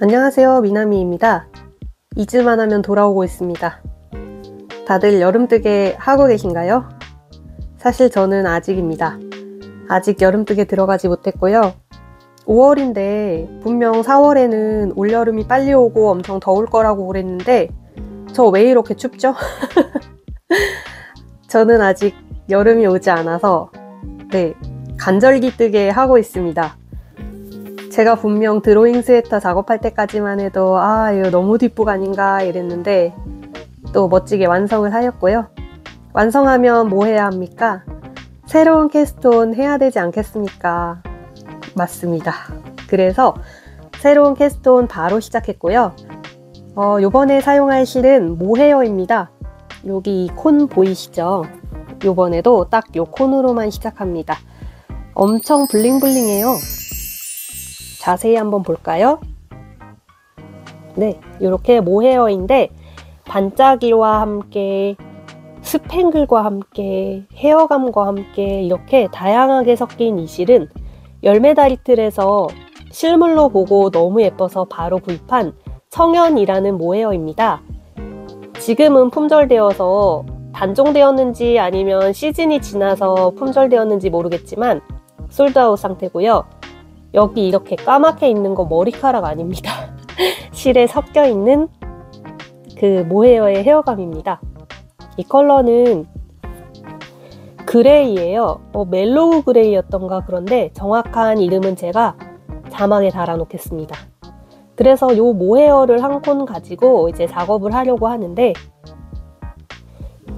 안녕하세요, 미나미입니다. 2주만 하면 돌아오고 있습니다. 다들 여름뜨개 하고 계신가요? 사실 저는 아직입니다. 아직 여름뜨개 들어가지 못했고요. 5월인데 분명 4월에는 올여름이 빨리 오고 엄청 더울 거라고 그랬는데 저 왜 이렇게 춥죠? 저는 아직 여름이 오지 않아서 간절기 뜨개 하고 있습니다. 제가 분명 드로잉 스웨터 작업할 때까지만 해도 이거 너무 뒷북 아닌가 이랬는데 또 멋지게 완성을 하였고요. 완성하면 뭐 해야 합니까? 새로운 캐스트온 해야 되지 않겠습니까? 맞습니다. 그래서 새로운 캐스트온 바로 시작했고요. 요번에 사용할 실은 모헤어입니다. 여기 이 콘 보이시죠? 요번에도 딱 요 콘으로만 시작합니다. 엄청 블링블링해요. 자세히 한번 볼까요? 네, 이렇게 모헤어인데 반짝이와 함께 스팽글과 함께 헤어감과 함께 이렇게 다양하게 섞인 이 실은 열매다리틀에서 실물로 보고 너무 예뻐서 바로 구입한 청현이라는 모헤어입니다. 지금은 품절되어서 단종되었는지 아니면 시즌이 지나서 품절되었는지 모르겠지만 솔드아웃 상태고요. 여기 이렇게 까맣게 있는 거 머리카락 아닙니다. 실에 섞여 있는 그 모헤어의 헤어감입니다. 이 컬러는 그레이예요. 멜로우 그레이였던가 그런데 정확한 이름은 제가 자막에 달아 놓겠습니다. 그래서 요 모헤어를 한 콘 가지고 이제 작업을 하려고 하는데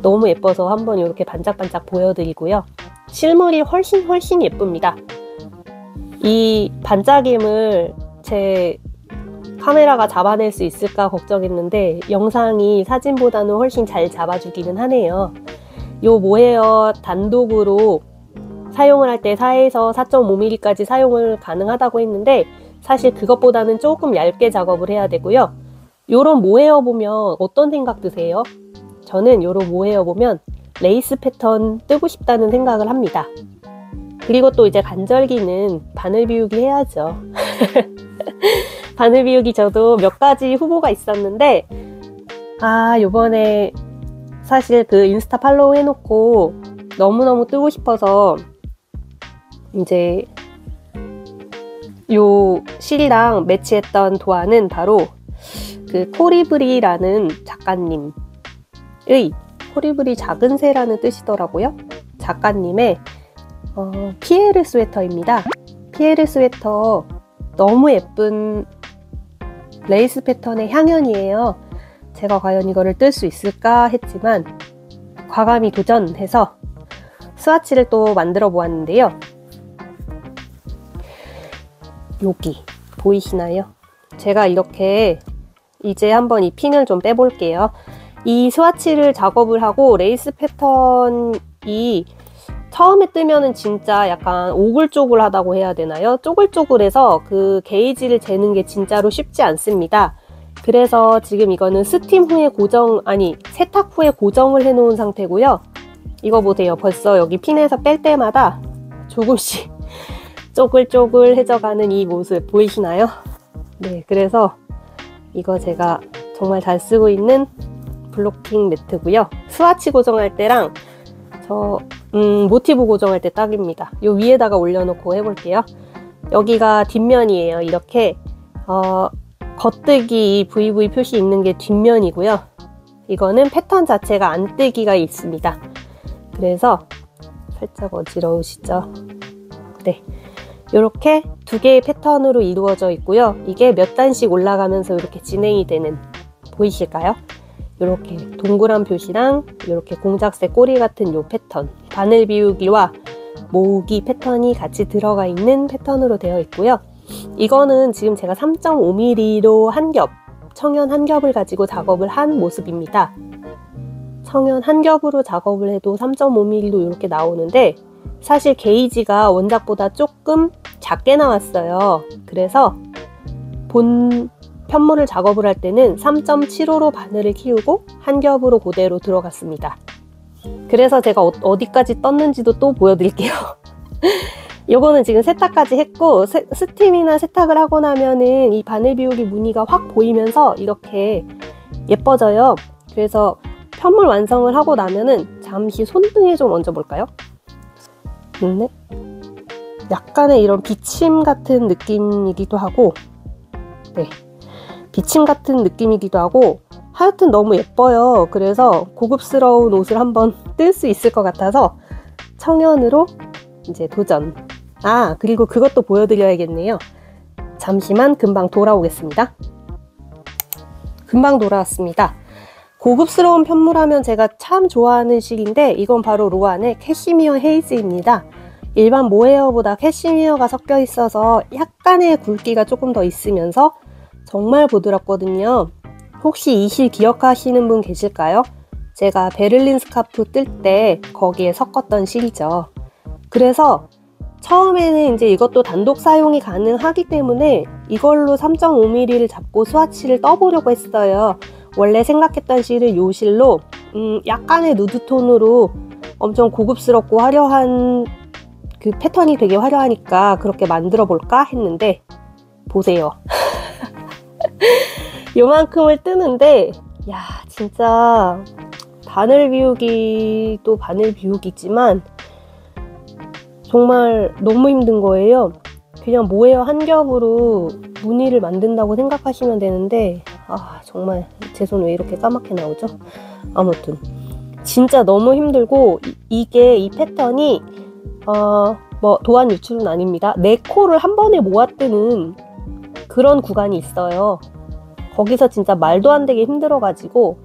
너무 예뻐서 한번 이렇게 반짝반짝 보여드리고요. 실물이 훨씬 예쁩니다. 이 반짝임을 제 카메라가 잡아낼 수 있을까 걱정했는데 영상이 사진보다는 훨씬 잘 잡아주기는 하네요. 요 모헤어 단독으로 사용을 할 때 4에서 4.5mm까지 사용을 가능하다고 했는데 사실 그것보다는 조금 얇게 작업을 해야 되고요. 요런 모헤어 보면 어떤 생각 드세요? 저는 요런 모헤어 보면 레이스 패턴 뜨고 싶다는 생각을 합니다. 그리고 또 이제 간절기는 바늘 비우기 해야죠. 바늘 비우기 저도 몇 가지 후보가 있었는데 요번에 사실 그 인스타 팔로우 해놓고 너무너무 뜨고 싶어서 이제 요 실이랑 매치했던 도안은 바로 그 코리브리라는 작가님의 코리브리 작은 새라는 뜻이더라고요. 작가님의 피에르 스웨터입니다. 피에르 스웨터 너무 예쁜 레이스 패턴의 향연이에요. 제가 과연 이거를 뜰 수 있을까 했지만 과감히 도전해서 스와치를 또 만들어 보았는데요. 여기 보이시나요? 제가 이렇게 이제 한번 이 핀을 좀 빼볼게요. 이 스와치를 작업을 하고 레이스 패턴이 처음에 뜨면은 진짜 약간 오글조글하다고 해야 되나요? 쪼글쪼글해서 그 게이지를 재는 게 진짜로 쉽지 않습니다. 그래서 지금 이거는 스팀 후에 세탁 후에 고정을 해 놓은 상태고요. 이거 보세요. 벌써 여기 핀에서 뺄 때마다 조금씩 쪼글쪼글해져가는 이 모습 보이시나요? 네, 그래서 이거 제가 정말 잘 쓰고 있는 블로킹 매트고요. 스와치 고정할 때랑 모티브 고정할 때 딱입니다. 요 위에다가 올려놓고 해볼게요. 여기가 뒷면이에요. 이렇게 겉뜨기 VV 표시 있는 게 뒷면이고요. 이거는 패턴 자체가 안뜨기가 있습니다. 그래서 살짝 어지러우시죠? 네, 이렇게 두 개의 패턴으로 이루어져 있고요. 이게 몇 단씩 올라가면서 이렇게 진행이 되는, 보이실까요? 이렇게 동그란 표시랑 이렇게 공작새 꼬리 같은 요 패턴, 바늘 비우기와 모으기 패턴이 같이 들어가 있는 패턴으로 되어 있고요. 이거는 지금 제가 3.5mm로 한 겹, 청연 한 겹을 가지고 작업을 한 모습입니다. 청연 한 겹으로 작업을 해도 3.5mm로 이렇게 나오는데 사실 게이지가 원작보다 조금 작게 나왔어요. 그래서 본 편물을 작업을 할 때는 3.75로 바늘을 키우고 한 겹으로 그대로 들어갔습니다. 그래서 제가 어디까지 떴는지도 또 보여드릴게요. 요거는 지금 세탁까지 했고, 스팀이나 세탁을 하고 나면은 이 바늘 비우기 무늬가 확 보이면서 이렇게 예뻐져요. 그래서 편물 완성을 하고 나면은 잠시 손등에 좀 얹어볼까요? 네. 약간의 이런 비침 같은 느낌이기도 하고, 네. 비침 같은 느낌이기도 하고, 하여튼 너무 예뻐요. 그래서 고급스러운 옷을 한번 뜰 수 있을 것 같아서 청연으로 이제 도전. 아, 그리고 그것도 보여드려야겠네요. 잠시만 금방 돌아오겠습니다. 금방 돌아왔습니다. 고급스러운 편물하면 제가 참 좋아하는 실인데 이건 바로 로안의 캐시미어 헤이즈입니다. 일반 모헤어보다 캐시미어가 섞여 있어서 약간의 굵기가 조금 더 있으면서 정말 부드럽거든요. 혹시 이 실 기억하시는 분 계실까요? 제가 베를린 스카프 뜰 때 거기에 섞었던 실이죠. 그래서 처음에는 이제 이것도 단독 사용이 가능하기 때문에 이걸로 3.5mm를 잡고 스와치를 떠보려고 했어요. 원래 생각했던 실을 요 실로 약간의 누드톤으로 엄청 고급스럽고 화려한 그 패턴이 되게 화려하니까 그렇게 만들어 볼까 했는데 보세요. 요만큼을 뜨는데 야 진짜 바늘 비우기도 바늘 비우기지만 정말 너무 힘든 거예요. 그냥 모헤어 한 겹으로 무늬를 만든다고 생각하시면 되는데 아 정말 제 손 왜 이렇게 까맣게 나오죠? 아무튼 진짜 너무 힘들고 이게 이 패턴이 뭐 도안 유출은 아닙니다. 4코를 한 번에 모아뜨는 그런 구간이 있어요. 거기서 진짜 말도 안 되게 힘들어가지고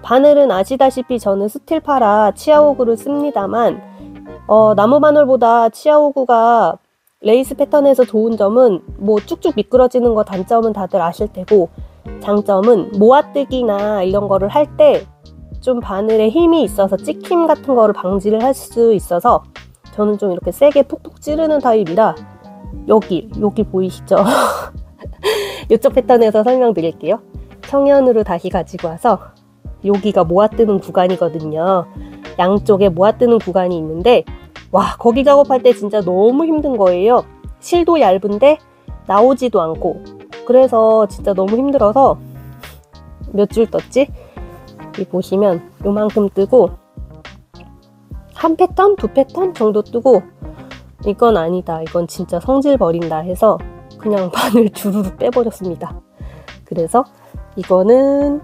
바늘은 아시다시피 저는 스틸파라 치아오구를 씁니다만 나무 바늘보다 치아오구가 레이스 패턴에서 좋은 점은 뭐 쭉쭉 미끄러지는 거 단점은 다들 아실 테고 장점은 모아뜨기나 이런 거를 할 때 좀 바늘에 힘이 있어서 찍힘 같은 거를 방지를 할 수 있어서 저는 좀 이렇게 세게 푹푹 찌르는 타입이라 여기 보이시죠? 이쪽 패턴에서 설명드릴게요. 청연으로 다시 가지고 와서 여기가 모아뜨는 구간이거든요. 양쪽에 모아뜨는 구간이 있는데 와 거기 작업할 때 진짜 너무 힘든 거예요. 실도 얇은데 나오지도 않고 그래서 진짜 너무 힘들어서 몇 줄 떴지? 여기 보시면 요만큼 뜨고 한 패턴? 2패턴 정도 뜨고 이건 아니다. 이건 진짜 성질 버린다 해서 그냥 바늘 주르륵 빼버렸습니다. 그래서 이거는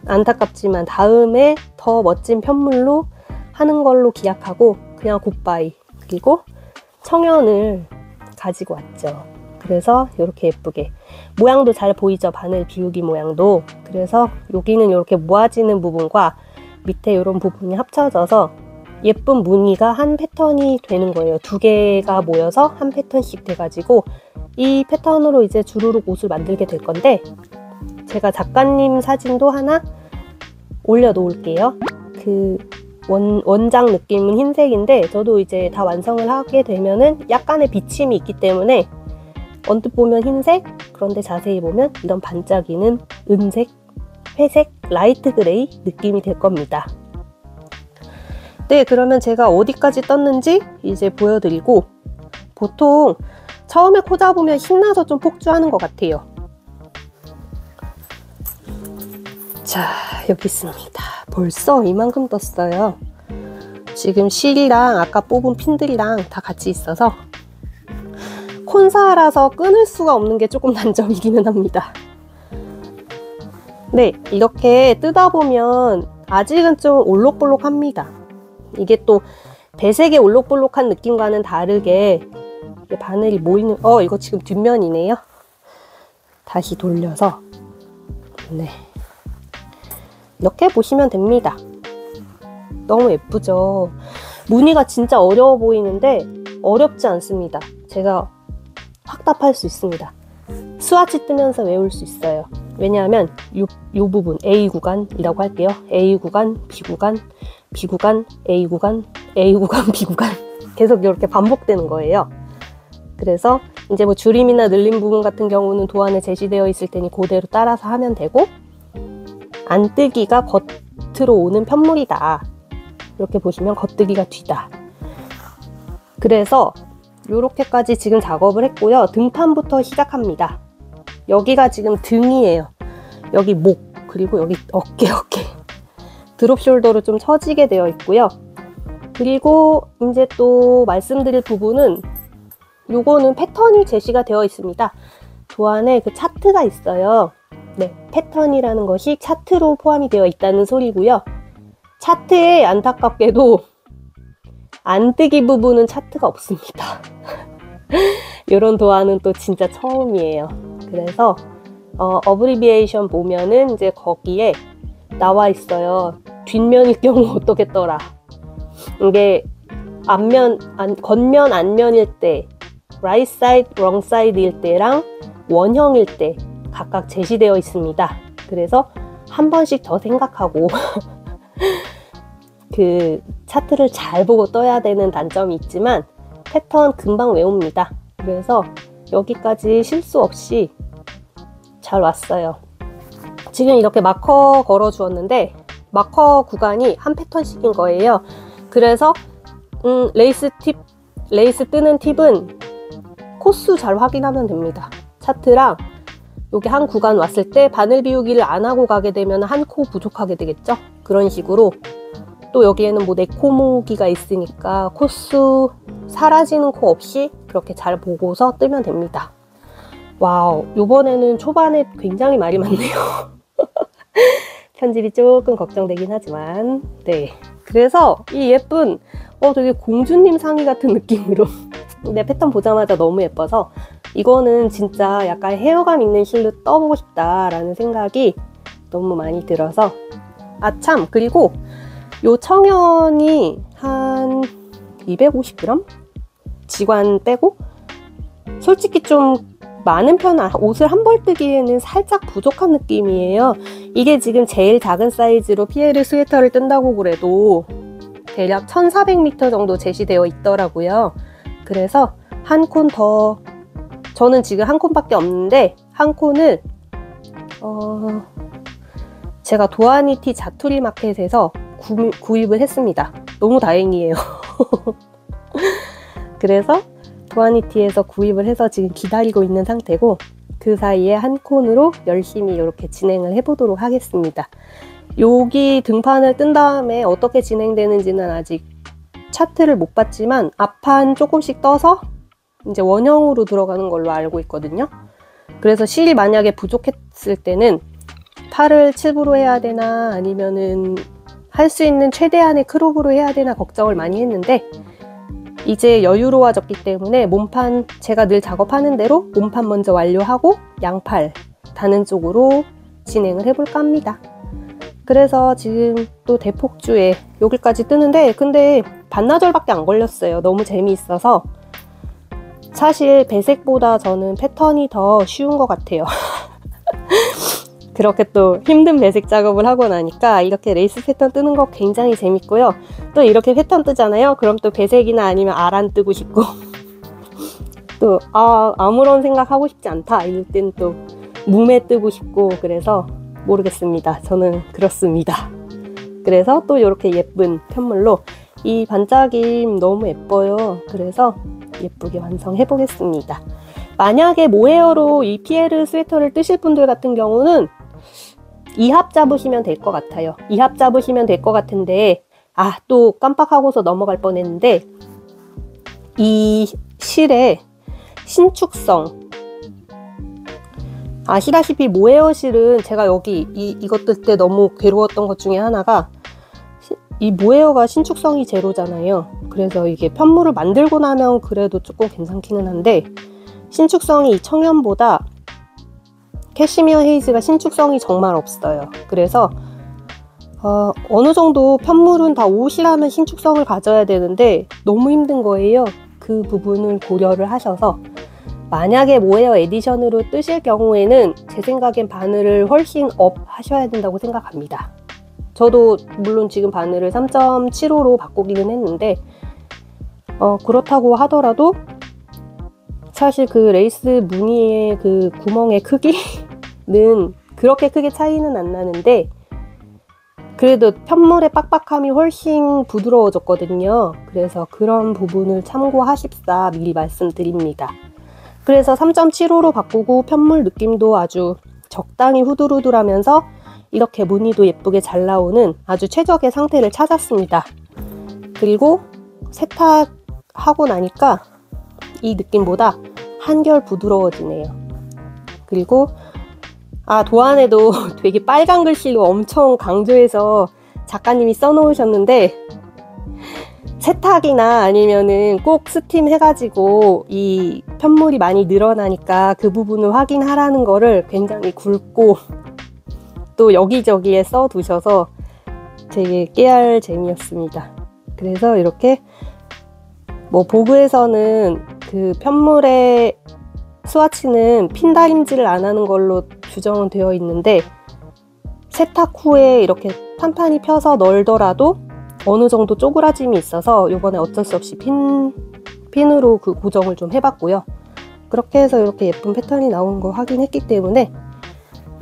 안타깝지만 다음에 더 멋진 편물로 하는 걸로 기약하고 그냥 굿바이. 그리고 청연을 가지고 왔죠. 그래서 이렇게 예쁘게 모양도 잘 보이죠? 바늘 비우기 모양도. 그래서 여기는 이렇게 모아지는 부분과 밑에 이런 부분이 합쳐져서 예쁜 무늬가 한 패턴이 되는 거예요. 2개가 모여서 한 패턴씩 돼가지고 이 패턴으로 이제 주르륵 옷을 만들게 될 건데 제가 작가님 사진도 하나 올려놓을게요. 그 원장 느낌은 흰색인데 저도 이제 다 완성을 하게 되면은 약간의 비침이 있기 때문에 언뜻 보면 흰색, 그런데 자세히 보면 이런 반짝이는 은색, 회색, 라이트 그레이 느낌이 될 겁니다. 네, 그러면 제가 어디까지 떴는지 이제 보여드리고 보통 처음에 코 잡으면 신나서 좀 폭주하는 것 같아요. 자, 여기 있습니다. 벌써 이만큼 떴어요. 지금 실이랑 아까 뽑은 핀들이랑 다 같이 있어서 콘사라서 끊을 수가 없는 게 조금 단점이기는 합니다. 네, 이렇게 뜯다 보면 아직은 좀 올록볼록합니다. 이게 또 배색의 올록볼록한 느낌과는 다르게 바늘이 모이는 이거 지금 뒷면이네요. 다시 돌려서 네 이렇게 보시면 됩니다. 너무 예쁘죠? 무늬가 진짜 어려워 보이는데 어렵지 않습니다. 제가 확답할 수 있습니다. 스와치 뜨면서 외울 수 있어요. 왜냐하면 요 부분 A 구간이라고 할게요. A 구간, B 구간, B 구간, A 구간, A 구간, B 구간 계속 이렇게 반복되는 거예요. 그래서 이제 뭐 줄임이나 늘림 부분 같은 경우는 도안에 제시되어 있을 테니 그대로 따라서 하면 되고 안뜨기가 겉으로 오는 편물이다. 이렇게 보시면 겉뜨기가 뒤다. 그래서 요렇게까지 지금 작업을 했고요. 등판부터 시작합니다. 여기가 지금 등이에요. 여기 목, 그리고 여기 어깨. 드롭 숄더로 좀 처지게 되어 있고요. 그리고 이제 또 말씀드릴 부분은 요거는 패턴이 제시가 되어 있습니다. 도안에 그 차트가 있어요. 네, 패턴이라는 것이 차트로 포함이 되어 있다는 소리고요. 차트에 안타깝게도 안뜨기 부분은 차트가 없습니다. 이런 도안은 또 진짜 처음이에요. 그래서 어브리비에이션 보면은 이제 거기에 나와 있어요. 뒷면일 경우 어떻겠더라. 이게 겉면 앞면일 때, right side, wrong side일 때랑 원형일 때 각각 제시되어 있습니다. 그래서 한 번씩 더 생각하고 그 차트를 잘 보고 떠야 되는 단점이 있지만 패턴 금방 외웁니다. 그래서 여기까지 실수 없이 잘 왔어요. 지금 이렇게 마커 걸어 주었는데 마커 구간이 한 패턴씩인 거예요. 그래서 레이스 뜨는 팁은 코수 잘 확인하면 됩니다. 차트랑 여기 한 구간 왔을 때 바늘 비우기를 안 하고 가게 되면 한 코 부족하게 되겠죠. 그런 식으로 또 여기에는 뭐 4코모기가 있으니까 코수 사라지는 코 없이 그렇게 잘 보고서 뜨면 됩니다. 와우, 요번에는 초반에 굉장히 말이 많네요. 편집이 조금 걱정되긴 하지만 네, 그래서 이 예쁜 되게 공주님 상의 같은 느낌으로 근데 패턴 보자마자 너무 예뻐서 이거는 진짜 약간 헤어감 있는 실로 떠보고 싶다라는 생각이 너무 많이 들어서 참, 그리고 요 청연이 한 250g? 지관 빼고 솔직히 좀 많은 편은 옷을 한 벌 뜨기에는 살짝 부족한 느낌이에요. 이게 지금 제일 작은 사이즈로 피에르 스웨터를 뜬다고 그래도 대략 1400m 정도 제시되어 있더라고요. 그래서 한 콘 더, 저는 지금 한 콘밖에 없는데 한 콘을 제가 도아니티 자투리 마켓에서 구입을 했습니다. 너무 다행이에요. 그래서 도아니티에서 구입을 해서 지금 기다리고 있는 상태고 그 사이에 한 콘으로 열심히 이렇게 진행을 해보도록 하겠습니다. 여기 등판을 뜬 다음에 어떻게 진행되는지는 아직 차트를 못 봤지만 앞판 조금씩 떠서 이제 원형으로 들어가는 걸로 알고 있거든요. 그래서 실이 만약에 부족했을 때는 팔을 칩으로 해야 되나 아니면은 할 수 있는 최대한의 크롭으로 해야 되나 걱정을 많이 했는데 이제 여유로워졌기 때문에 몸판, 제가 늘 작업하는 대로 몸판 먼저 완료하고 양팔 다는 쪽으로 진행을 해볼까 합니다. 그래서 지금 또 대폭주에 여기까지 뜨는데 근데 반나절밖에 안 걸렸어요. 너무 재미있어서. 사실 배색보다 저는 패턴이 더 쉬운 것 같아요. 그렇게 또 힘든 배색 작업을 하고 나니까 이렇게 레이스 패턴 뜨는 거 굉장히 재밌고요. 또 이렇게 패턴 뜨잖아요. 그럼 또 배색이나 아니면 아란 뜨고 싶고 또 아무런 생각 하고 싶지 않다 이럴 땐 또 무매 뜨고 싶고 그래서 모르겠습니다. 저는 그렇습니다. 그래서 또 이렇게 예쁜 편물로 이 반짝임 너무 예뻐요. 그래서 예쁘게 완성해 보겠습니다. 만약에 모헤어로 이 피에르 스웨터를 뜨실 분들 같은 경우는 2합 잡으시면 될 것 같아요. 2합 잡으시면 될 것 같은데 또 깜빡하고서 넘어갈 뻔했는데 이 실의 신축성, 아시다시피 모헤어 실은 제가 여기 이것 뜰 때 너무 괴로웠던 것 중에 하나가 이 모헤어가 신축성이 제로잖아요. 그래서 이게 편물을 만들고 나면 그래도 조금 괜찮기는 한데 신축성이 이 청연보다 캐시미어 헤이즈가 신축성이 정말 없어요. 그래서 어느 정도 편물은 다 옷이라면 신축성을 가져야 되는데 너무 힘든 거예요. 그 부분을 고려를 하셔서 만약에 모헤어 에디션으로 뜨실 경우에는 제 생각엔 바늘을 훨씬 업 하셔야 된다고 생각합니다. 저도 물론 지금 바늘을 3.75로 바꾸기는 했는데 그렇다고 하더라도 사실 그 레이스 무늬의 그 구멍의 크기는 그렇게 크게 차이는 안 나는데 그래도 편물의 빡빡함이 훨씬 부드러워졌거든요. 그래서 그런 부분을 참고하십사 미리 말씀드립니다. 그래서 3.75로 바꾸고 편물 느낌도 아주 적당히 후들후들하면서 이렇게 무늬도 예쁘게 잘 나오는 아주 최적의 상태를 찾았습니다. 그리고 세탁하고 나니까 이 느낌보다 한결 부드러워지네요. 그리고 도안에도 되게 빨간 글씨로 엄청 강조해서 작가님이 써놓으셨는데, 세탁이나 아니면은 꼭 스팀 해가지고 이 편물이 많이 늘어나니까 그 부분을 확인하라는 거를 굉장히 굵고 또 여기저기에 써두셔서 되게 깨알 재미였습니다. 그래서 이렇게 보그에서는 그 편물의 스와치는 핀 다림질을 안 하는 걸로 규정은 되어 있는데, 세탁 후에 이렇게 판판이 펴서 널더라도 어느 정도 쪼그라짐이 있어서 이번에 어쩔 수 없이 핀으로 그 고정을 좀 해봤고요. 그렇게 해서 이렇게 예쁜 패턴이 나오는 거 확인했기 때문에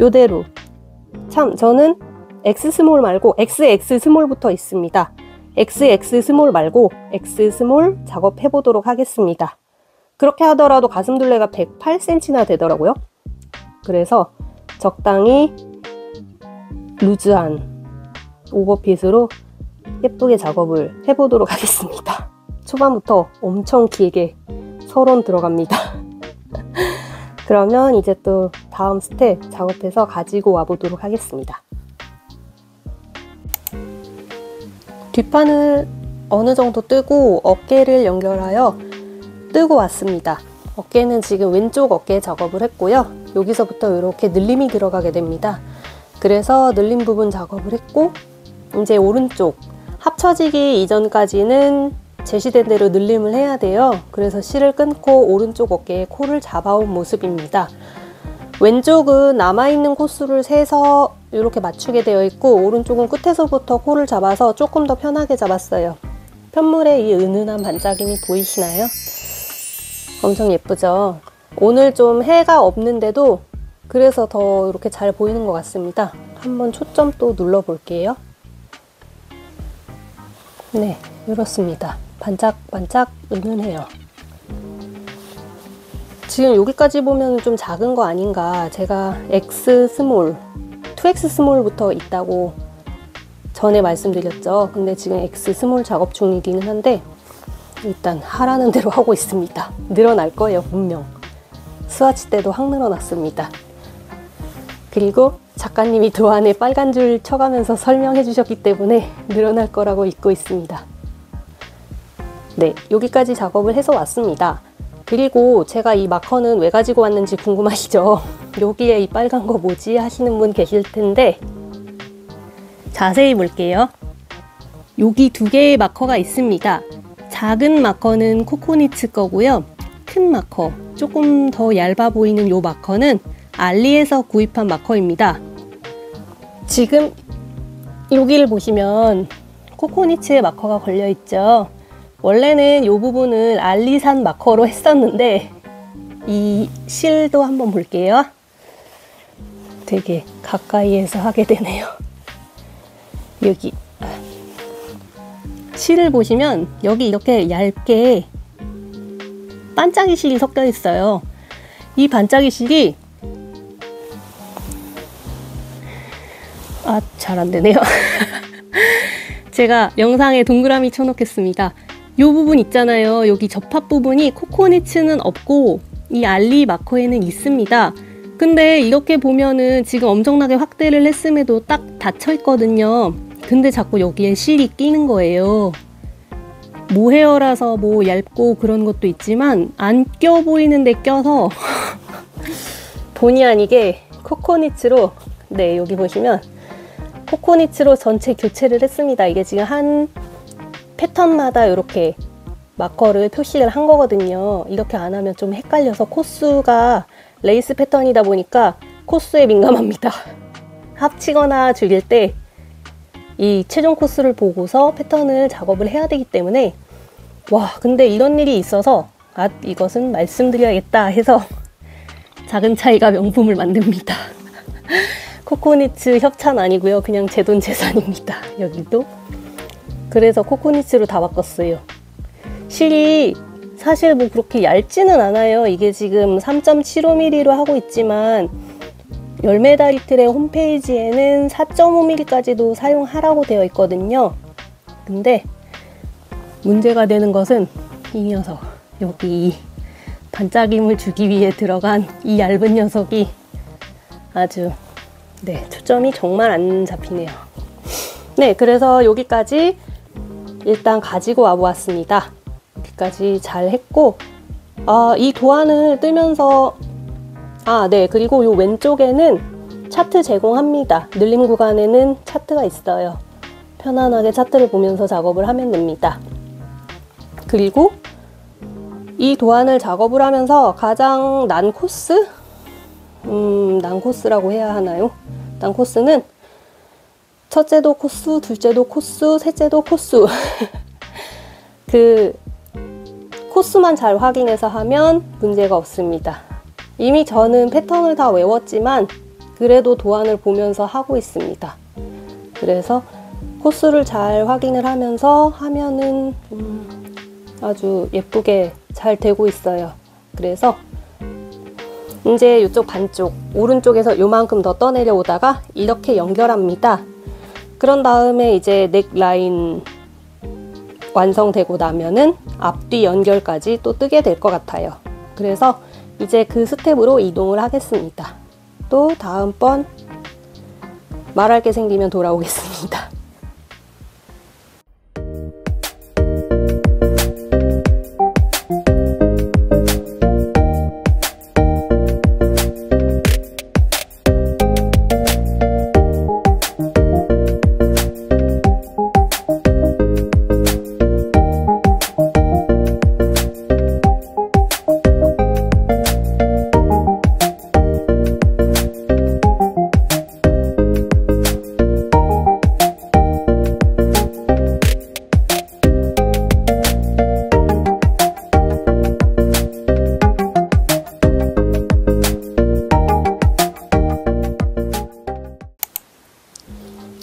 이대로, 참 저는 X 스몰 말고 XX 스몰부터 있습니다. XX 스몰 말고 X 스몰 작업해 보도록 하겠습니다. 그렇게 하더라도 가슴둘레가 108cm나 되더라고요. 그래서 적당히 루즈한 오버핏으로 예쁘게 작업을 해보도록 하겠습니다. 초반부터 엄청 길게 서론 들어갑니다. 그러면 이제 또 다음 스텝 작업해서 가지고 와보도록 하겠습니다. 뒷판을 어느 정도 뜨고 어깨를 연결하여 뜨고 왔습니다. 어깨는 지금 왼쪽 어깨 작업을 했고요. 여기서부터 이렇게 늘림이 들어가게 됩니다. 그래서 늘림 부분 작업을 했고, 이제 오른쪽 합쳐지기 이전까지는 제시된 대로 늘림을 해야 돼요. 그래서 실을 끊고 오른쪽 어깨에 코를 잡아온 모습입니다. 왼쪽은 남아있는 코수를 세서 이렇게 맞추게 되어 있고, 오른쪽은 끝에서부터 코를 잡아서 조금 더 편하게 잡았어요. 편물의 이 은은한 반짝임이 보이시나요? 엄청 예쁘죠? 오늘 좀 해가 없는데도 그래서 더 이렇게 잘 보이는 것 같습니다. 한번 초점 또 눌러볼게요. 네, 이렇습니다. 반짝반짝 은은해요. 지금 여기까지 보면 좀 작은 거 아닌가. 제가 X 스몰, 2X 스몰부터 있다고 전에 말씀드렸죠. 근데 지금 X 스몰 작업 중이기는 한데 일단 하라는 대로 하고 있습니다. 늘어날 거예요, 분명. 스와치 때도 확 늘어났습니다. 그리고 작가님이 도안에 빨간 줄 쳐가면서 설명해 주셨기 때문에 늘어날 거라고 믿고 있습니다. 네, 여기까지 작업을 해서 왔습니다. 그리고 제가 이 마커는 왜 가지고 왔는지 궁금하시죠? 여기에 이 빨간 거 뭐지? 하시는 분 계실 텐데 자세히 볼게요. 여기 두 개의 마커가 있습니다. 작은 마커는 코코니츠 거고요. 큰 마커, 조금 더 얇아 보이는 이 마커는 알리에서 구입한 마커입니다. 지금 여기를 보시면 코코니츠의 마커가 걸려 있죠. 원래는 이 부분을 알리산 마커로 했었는데 이 실도 한번 볼게요. 되게 가까이에서 하게 되네요. 여기 실을 보시면 여기 이렇게 얇게 반짝이 실이 섞여 있어요. 이 반짝이 실이 잘 안 되네요. 제가 영상에 동그라미 쳐놓겠습니다. 이 부분 있잖아요. 여기 접합 부분이 코코니츠는 없고 이 알리 마커에는 있습니다. 근데 이렇게 보면은 지금 엄청나게 확대를 했음에도 딱 닫혀 있거든요. 근데 자꾸 여기에 실이 끼는 거예요. 모헤어라서 뭐 얇고 그런 것도 있지만 안 껴 보이는데 껴서 본의 아니게 코코니츠로, 네, 여기 보시면 코코니츠로 전체 교체를 했습니다. 이게 지금 한 패턴마다 이렇게 마커를 표시를 한 거거든요. 이렇게 안 하면 좀 헷갈려서 코수가 레이스 패턴이다 보니까 코수에 민감합니다. 합치거나 줄일 때 이 최종 코수를 보고서 패턴을 작업을 해야 되기 때문에, 와, 근데 이런 일이 있어서 이것은 말씀드려야겠다 해서 작은 차이가 명품을 만듭니다. 코코니츠 협찬 아니고요. 그냥 제 돈 재산입니다. 여기도. 그래서 코코니츠로 다 바꿨어요. 실이 사실 뭐 그렇게 얇지는 않아요. 이게 지금 3.75mm로 하고 있지만 열매다리틀의 홈페이지에는 4.5mm까지도 사용하라고 되어 있거든요. 근데 문제가 되는 것은 이 녀석, 여기 이 반짝임을 주기 위해 들어간 이 얇은 녀석이 아주 초점이 정말 안 잡히네요. 네, 그래서 여기까지 일단 가지고 와보았습니다. 여기까지 잘 했고, 이 도안을 뜨면서 그리고 요 왼쪽에는 차트 제공합니다. 늘림 구간에는 차트가 있어요. 편안하게 차트를 보면서 작업을 하면 됩니다. 그리고 이 도안을 작업을 하면서 가장 난 코스? 난 코스라고 해야 하나요? 난 코스는 첫째도 코스, 둘째도 코스, 셋째도 코스. 그 코스만 잘 확인해서 하면 문제가 없습니다. 이미 저는 패턴을 다 외웠지만 그래도 도안을 보면서 하고 있습니다. 그래서 코스를 잘 확인을 하면서 하면은 아주 예쁘게 잘 되고 있어요. 그래서 이제 이쪽 반쪽 오른쪽에서 요만큼 더 떠내려 오다가 이렇게 연결합니다. 그런 다음에 이제 넥라인 완성되고 나면은 앞뒤 연결까지 또 뜨게 될 것 같아요. 그래서 이제 그 스텝으로 이동을 하겠습니다. 또 다음번 말할 게 생기면 돌아오겠습니다.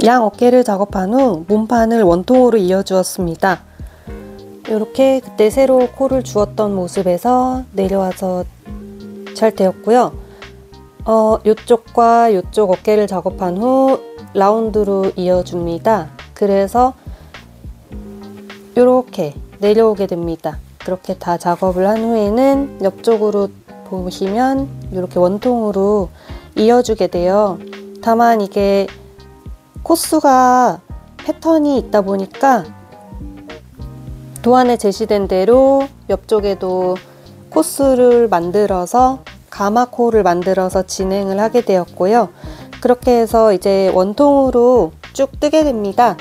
양 어깨를 작업한 후 몸판을 원통으로 이어주었습니다. 이렇게 그때 새로 코를 주었던 모습에서 내려와서 잘 되었고요. 이쪽과 이쪽 어깨를 작업한 후 라운드로 이어줍니다. 그래서 이렇게 내려오게 됩니다. 그렇게 다 작업을 한 후에는 옆쪽으로 보시면 이렇게 원통으로 이어주게 돼요. 다만 이게 코스가 패턴이 있다 보니까 도안에 제시된 대로 옆쪽에도 코스를 만들어서 가마코를 만들어서 진행을 하게 되었고요. 그렇게 해서 이제 원통으로 쭉 뜨게 됩니다.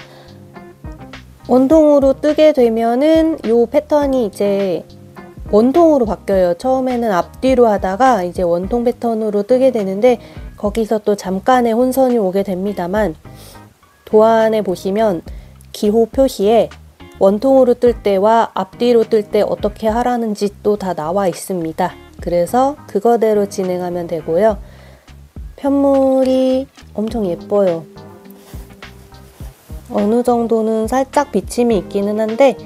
원통으로 뜨게 되면은 이 패턴이 이제 원통으로 바뀌어요. 처음에는 앞뒤로 하다가 이제 원통 패턴으로 뜨게 되는데 거기서 또 잠깐의 혼선이 오게 됩니다만 도안에 보시면 기호 표시에 원통으로 뜰 때와 앞뒤로 뜰 때 어떻게 하라는지 또 다 나와 있습니다. 그래서 그거대로 진행하면 되고요. 편물이 엄청 예뻐요. 어느 정도는 살짝 비침이 있기는 한데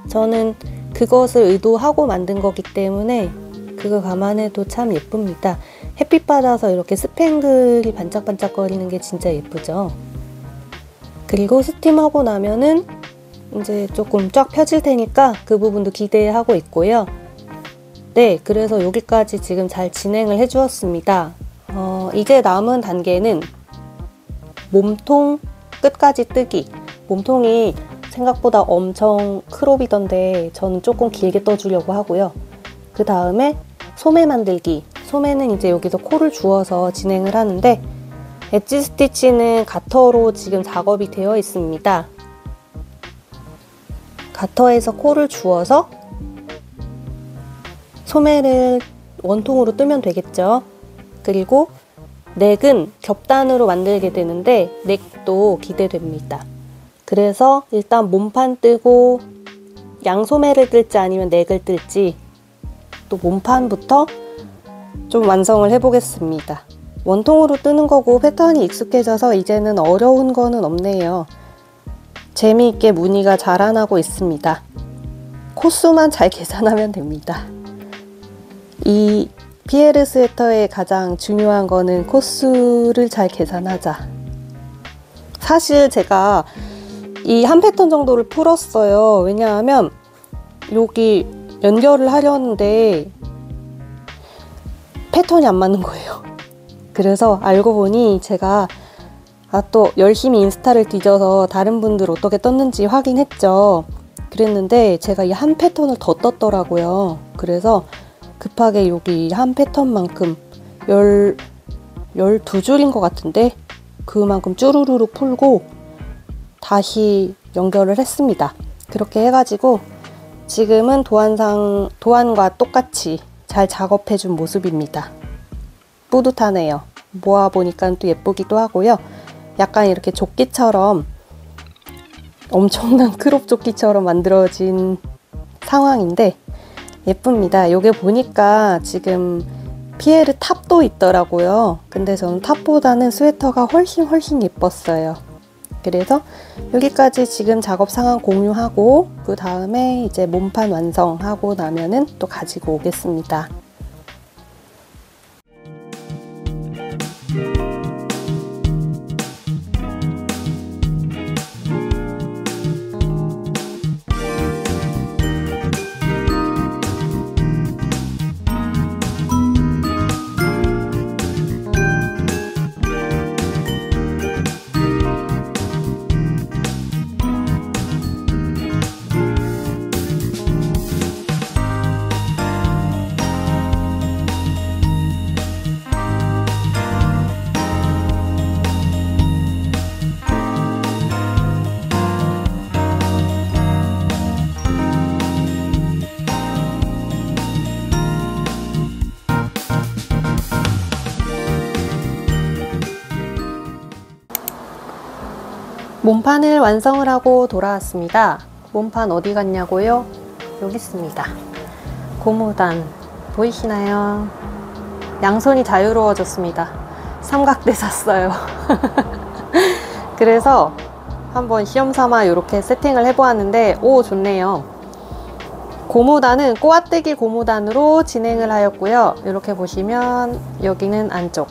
저는 그것을 의도하고 만든 거기 때문에 그거 감안해도 참 예쁩니다. 햇빛 받아서 이렇게 스팽글이 반짝반짝거리는 게 진짜 예쁘죠. 그리고 스팀하고 나면은 이제 조금 쫙 펴질 테니까 그 부분도 기대하고 있고요. 네, 그래서 여기까지 지금 잘 진행을 해 주었습니다. 이제 남은 단계는 몸통 끝까지 뜨기. 몸통이 생각보다 엄청 크롭이던데 저는 조금 길게 떠주려고 하고요. 그 다음에 소매 만들기. 소매는 이제 여기서 코를 주어서 진행을 하는데 엣지 스티치는 가터로 지금 작업이 되어 있습니다. 가터에서 코를 주어서 소매를 원통으로 뜨면 되겠죠. 그리고 넥은 겹단으로 만들게 되는데 넥도 기대됩니다. 그래서 일단 몸판 뜨고 양소매를 뜰지 아니면 넥을 뜰지 또 몸판부터 좀 완성을 해보겠습니다. 원통으로 뜨는 거고 패턴이 익숙해져서 이제는 어려운 거는 없네요. 재미있게 무늬가 자라나고 있습니다. 코수만 잘 계산하면 됩니다. 이 피에르 스웨터의 가장 중요한 거는 코수를 잘 계산하자. 사실 제가 이 한 패턴 정도를 풀었어요. 왜냐하면 여기 연결을 하려는데 패턴이 안 맞는 거예요. 그래서 알고 보니 제가 또 열심히 인스타를 뒤져서 다른 분들 어떻게 떴는지 확인했죠. 그랬는데 제가 이 한 패턴을 더 떴더라고요. 그래서 급하게 여기 한 패턴만큼 12줄인 것 같은데 그만큼 쭈루루루 풀고 다시 연결을 했습니다. 그렇게 해가지고 지금은 도안과 똑같이 잘 작업해준 모습입니다. 뿌듯하네요. 모아보니까 또 예쁘기도 하고요. 약간 이렇게 조끼처럼 엄청난 크롭 조끼처럼 만들어진 상황인데 예쁩니다. 요게 보니까 지금 피에르 탑도 있더라고요. 근데 저는 탑보다는 스웨터가 훨씬 예뻤어요. 그래서 여기까지 지금 작업 상황 공유하고 그 다음에 이제 몸판 완성하고 나면은 또 가지고 오겠습니다. 몸판을 완성을 하고 돌아왔습니다. 몸판 어디 갔냐고요? 여기 있습니다. 고무단 보이시나요? 양손이 자유로워졌습니다. 삼각대 샀어요. 그래서 한번 시험삼아 이렇게 세팅을 해보았는데 오 좋네요. 고무단은 꼬아뜨기 고무단으로 진행을 하였고요. 이렇게 보시면 여기는 안쪽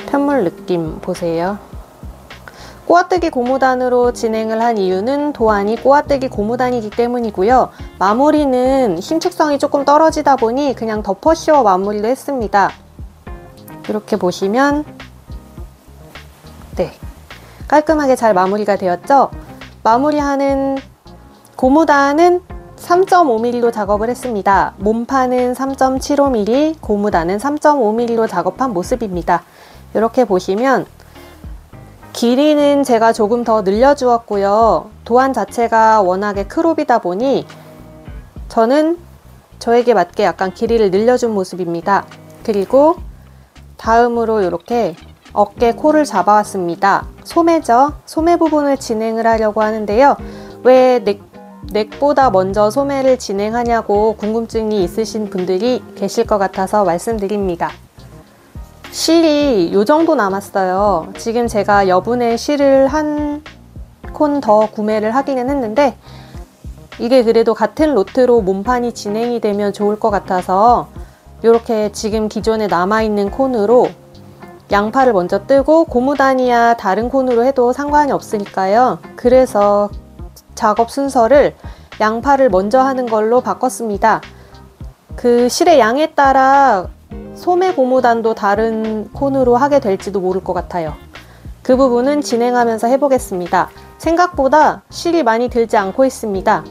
편물 느낌 보세요. 꼬아뜨기 고무단으로 진행을 한 이유는 도안이 꼬아뜨기 고무단이기 때문이고요. 마무리는 힘축성이 조금 떨어지다 보니 그냥 덮어 씌워 마무리를 했습니다. 이렇게 보시면 네, 깔끔하게 잘 마무리가 되었죠. 마무리하는 고무단은 3.5mm로 작업을 했습니다. 몸판은 3.75mm, 고무단은 3.5mm로 작업한 모습입니다. 이렇게 보시면 길이는 제가 조금 더 늘려주었고요. 도안 자체가 워낙에 크롭이다 보니 저는 저에게 맞게 약간 길이를 늘려준 모습입니다. 그리고 다음으로 이렇게 어깨 콜을 잡아왔습니다. 소매죠. 소매 부분을 진행을 하려고 하는데요. 왜 넥보다 먼저 소매를 진행하냐고 궁금증이 있으신 분들이 계실 것 같아서 말씀드립니다. 실이 요 정도 남았어요. 지금 제가 여분의 실을 한 콘 더 구매를 하기는 했는데 이게 그래도 같은 로트로 몸판이 진행이 되면 좋을 것 같아서 이렇게 지금 기존에 남아있는 콘으로 양파를 먼저 뜨고 고무단이야 다른 콘으로 해도 상관이 없으니까요. 그래서 작업 순서를 양파를 먼저 하는 걸로 바꿨습니다. 그 실의 양에 따라 소매 고무단도 다른 콘으로 하게 될지도 모를 것 같아요. 그 부분은 진행하면서 해보겠습니다. 생각보다 실이 많이 들지 않고 있습니다.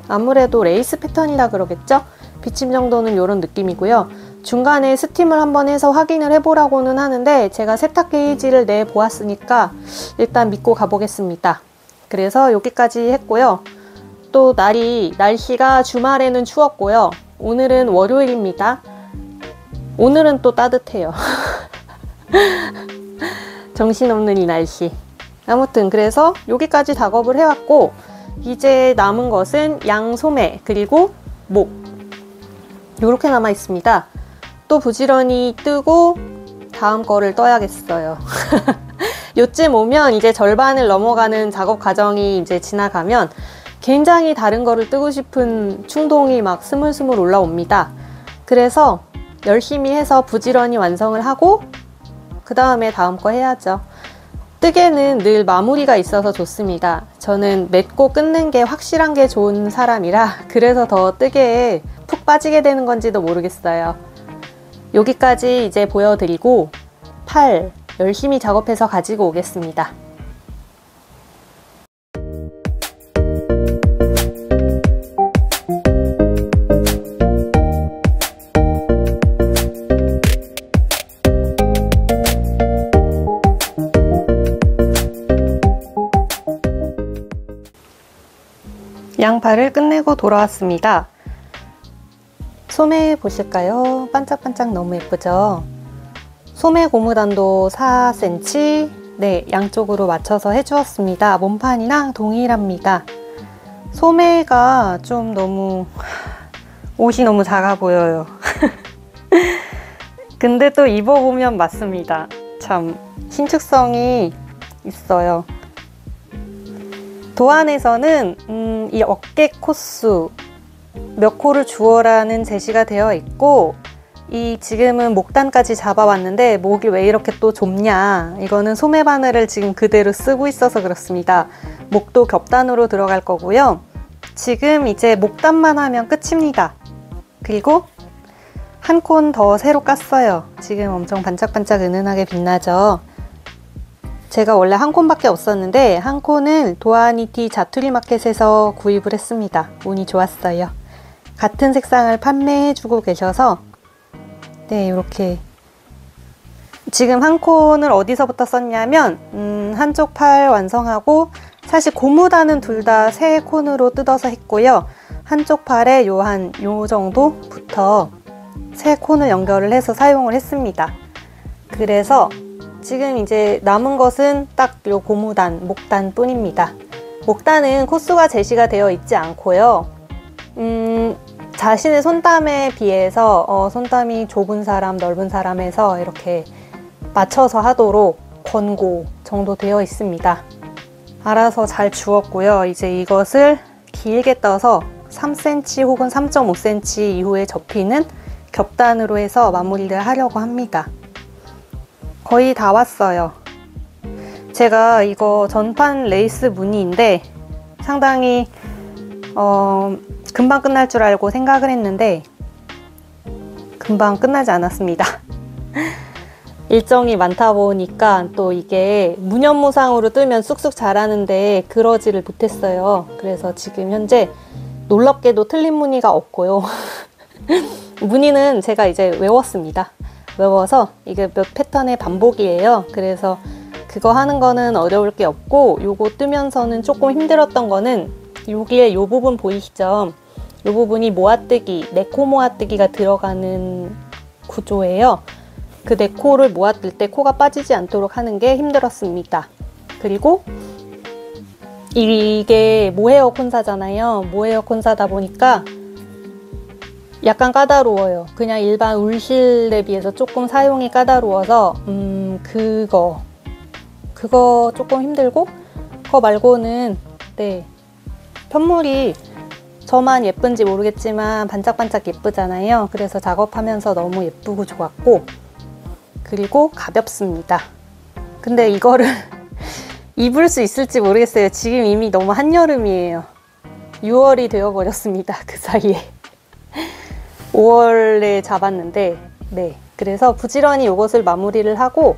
아무래도 레이스 패턴이라 그러겠죠? 비침 정도는 이런 느낌이고요. 중간에 스팀을 한번 해서 확인을 해보라고는 하는데 제가 세탁 게이지를 내 보았으니까 일단 믿고 가보겠습니다. 그래서 여기까지 했고요. 또 날씨가 주말에는 추웠고요. 오늘은 월요일입니다. 오늘은 또 따뜻해요. 정신없는 이 날씨. 아무튼 그래서 여기까지 작업을 해왔고 이제 남은 것은 양소매 그리고 목 이렇게 남아 있습니다. 목도 부지런히 뜨고 다음 거를 떠야겠어요. 요쯤 오면 이제 절반을 넘어가는 작업 과정이 이제 지나가면 굉장히 다른 거를 뜨고 싶은 충동이 막 스물스물 올라옵니다. 그래서 열심히 해서 부지런히 완성을 하고 그 다음에 다음 거 해야죠. 뜨개는 늘 마무리가 있어서 좋습니다. 저는 맺고 끊는 게 확실한 게 좋은 사람이라 그래서 더 뜨개에 푹 빠지게 되는 건지도 모르겠어요. 여기까지 이제 보여드리고 팔 열심히 작업해서 가지고 오겠습니다. 양팔을 끝내고 돌아왔습니다. 소매 보실까요? 반짝반짝 너무 예쁘죠? 소매 고무단도 4cm 네, 양쪽으로 맞춰서 해주었습니다. 몸판이랑 동일합니다. 소매가 좀 너무 옷이 너무 작아 보여요. 근데 또 입어보면 맞습니다. 참 신축성이 있어요. 도안에서는 이 어깨 코수 몇 코를 주어라는 제시가 되어 있고 이 지금은 목단까지 잡아왔는데 목이 왜 이렇게 또 좁냐, 이거는 소매 바늘을 지금 그대로 쓰고 있어서 그렇습니다. 목도 겹단으로 들어갈 거고요. 지금 이제 목단만 하면 끝입니다. 그리고 한 콘 더 새로 깠어요. 지금 엄청 반짝반짝 은은하게 빛나죠. 제가 원래 한 콘밖에 없었는데 한 콘을 도아니티 자투리 마켓에서 구입을 했습니다. 운이 좋았어요. 같은 색상을 판매해주고 계셔서 네, 이렇게 지금 한 콘을 어디서부터 썼냐면 한쪽 팔 완성하고 사실 고무단은 둘 다 세 콘으로 뜯어서 했고요. 한쪽 팔에 요 정도부터 세 콘을 연결을 해서 사용을 했습니다. 그래서 지금 이제 남은 것은 딱 요 고무단, 목단 뿐입니다. 목단은 코수가 제시가 되어 있지 않고요. 자신의 손땀에 비해서 손땀이 좁은 사람, 넓은 사람에서 이렇게 맞춰서 하도록 권고 정도 되어 있습니다. 알아서 잘 주었고요. 이제 이것을 길게 떠서 3cm 혹은 3.5cm 이후에 접히는 겹단으로 해서 마무리를 하려고 합니다. 거의 다 왔어요. 제가 이거 전판 레이스 무늬인데 상당히 금방 끝날 줄 알고 생각을 했는데 금방 끝나지 않았습니다. 일정이 많다 보니까 또 이게 무념무상으로 뜨면 쑥쑥 자라는데 그러지를 못했어요. 그래서 지금 현재 놀랍게도 틀린 무늬가 없고요. 무늬는 제가 이제 외웠습니다. 외워서 이게 몇 패턴의 반복이에요. 그래서 그거 하는 거는 어려울 게 없고, 요거 뜨면서는 조금 힘들었던 거는 여기에 요 부분 보이시죠? 요 부분이 모아뜨기, 4코 모아뜨기가 들어가는 구조예요. 그 4코를 모아뜰 때 코가 빠지지 않도록 하는 게 힘들었습니다. 그리고 이게 모헤어 콘사잖아요. 모헤어 콘사다 보니까 약간 까다로워요. 그냥 일반 울실에 비해서 조금 사용이 까다로워서 그거 조금 힘들고, 그거 말고는 네, 편물이 저만 예쁜지 모르겠지만 반짝반짝 예쁘잖아요. 그래서 작업하면서 너무 예쁘고 좋았고, 그리고 가볍습니다. 근데 이거를 입을 수 있을지 모르겠어요. 지금 이미 너무 한여름이에요. 6월이 되어버렸습니다. 그 사이에 5월에 잡았는데, 네, 그래서 부지런히 이것을 마무리를 하고,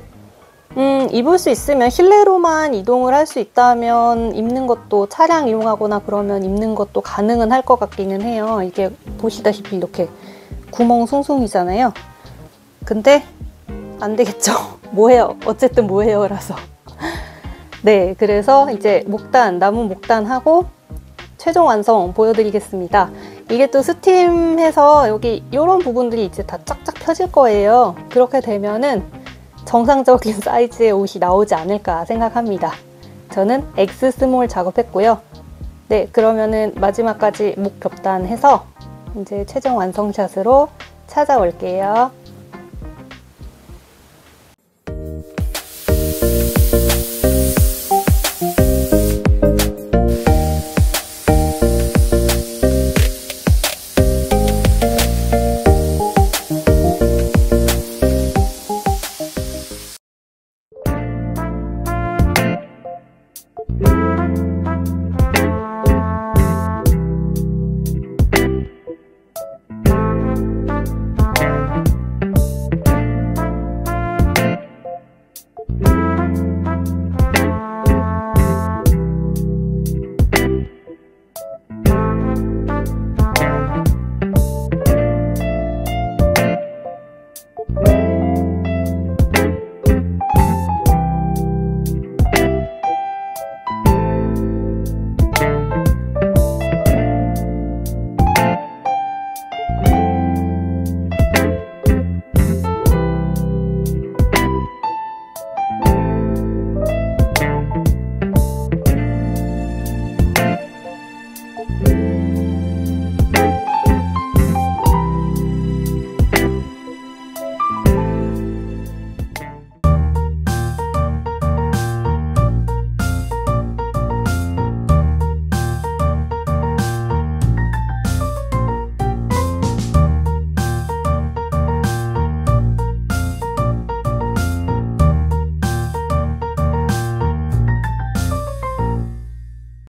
입을 수 있으면 실내로만 이동을 할 수 있다면 입는 것도, 차량 이용하거나 그러면 입는 것도 가능은 할 것 같기는 해요. 이게 보시다시피 이렇게 구멍 숭숭이잖아요. 근데 안 되겠죠. 뭐해요? 어쨌든 뭐해요라서. 네, 그래서 이제 목단, 남은 목단하고 최종 완성 보여드리겠습니다. 이게 또 스팀해서 여기 이런 부분들이 이제 다 쫙쫙 펴질 거예요. 그렇게 되면은 정상적인 사이즈의 옷이 나오지 않을까 생각합니다. 저는 X 스몰 작업했고요. 네, 그러면은 마지막까지 목 겹단 해서 이제 최종 완성샷으로 찾아올게요.